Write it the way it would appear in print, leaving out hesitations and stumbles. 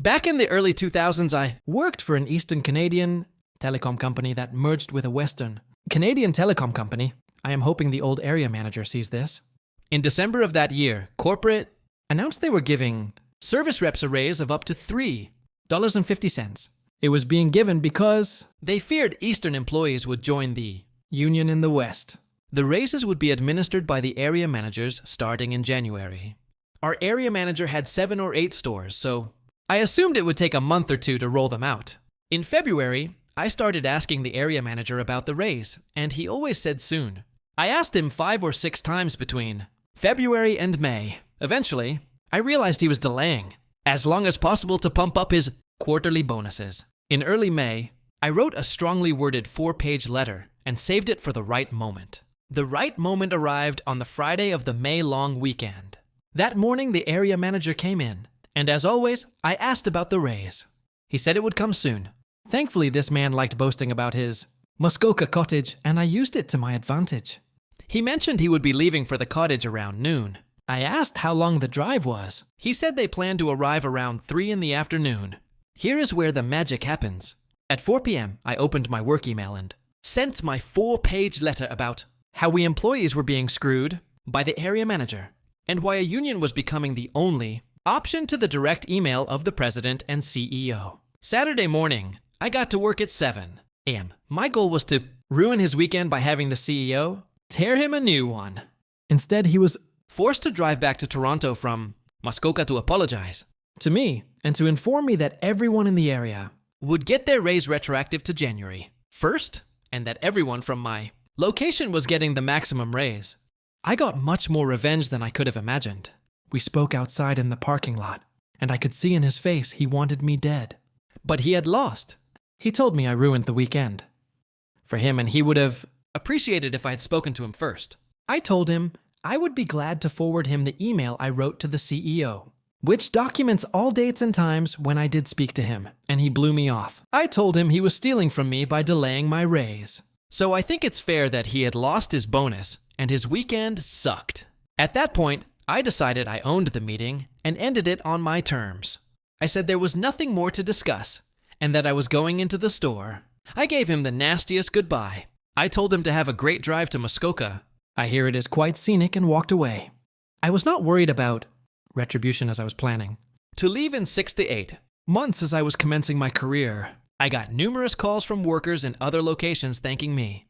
Back in the early 2000s, I worked for an Eastern Canadian telecom company that merged with a Western Canadian telecom company. I am hoping the old area manager sees this. In December of that year, corporate announced they were giving service reps a raise of up to $3.50. It was being given because they feared Eastern employees would join the union in the West. The raises would be administered by the area managers starting in January. Our area manager had 7 or 8 stores, so I assumed it would take a month or 2 to roll them out. In February, I started asking the area manager about the raise, and he always said soon. I asked him 5 or 6 times between February and May. Eventually, I realized he was delaying as long as possible to pump up his quarterly bonuses. In early May, I wrote a strongly worded 4-page letter and saved it for the right moment. The right moment arrived on the Friday of the May-long weekend. That morning, the area manager came in, and as always, I asked about the raise. He said it would come soon. Thankfully, this man liked boasting about his Muskoka cottage, and I used it to my advantage. He mentioned he would be leaving for the cottage around noon. I asked how long the drive was. He said they planned to arrive around 3 in the afternoon. Here is where the magic happens. At 4 p.m., I opened my work email and sent my 4-page letter about how we employees were being screwed by the area manager and why a union was becoming the only option to the direct email of the president and CEO. Saturday morning, I got to work at 7 a.m. My goal was to ruin his weekend by having the CEO tear him a new one. Instead, he was forced to drive back to Toronto from Muskoka to apologize to me and to inform me that everyone in the area would get their raise retroactive to January 1st and that everyone from my location was getting the maximum raise. I got much more revenge than I could have imagined. We spoke outside in the parking lot, and I could see in his face he wanted me dead. But he had lost. He told me I ruined the weekend for him, and he would have appreciated if I had spoken to him first. I told him I would be glad to forward him the email I wrote to the CEO, which documents all dates and times when I did speak to him, and he blew me off. I told him he was stealing from me by delaying my raise. So I think it's fair that he had lost his bonus, and his weekend sucked. At that point, I decided I owned the meeting and ended it on my terms. I said there was nothing more to discuss, and that I was going into the store. I gave him the nastiest goodbye. I told him to have a great drive to Muskoka. I hear it is quite scenic, and walked away. I was not worried about retribution as I was planning to leave in 6 to 8 months as I was commencing my career. I got numerous calls from workers in other locations thanking me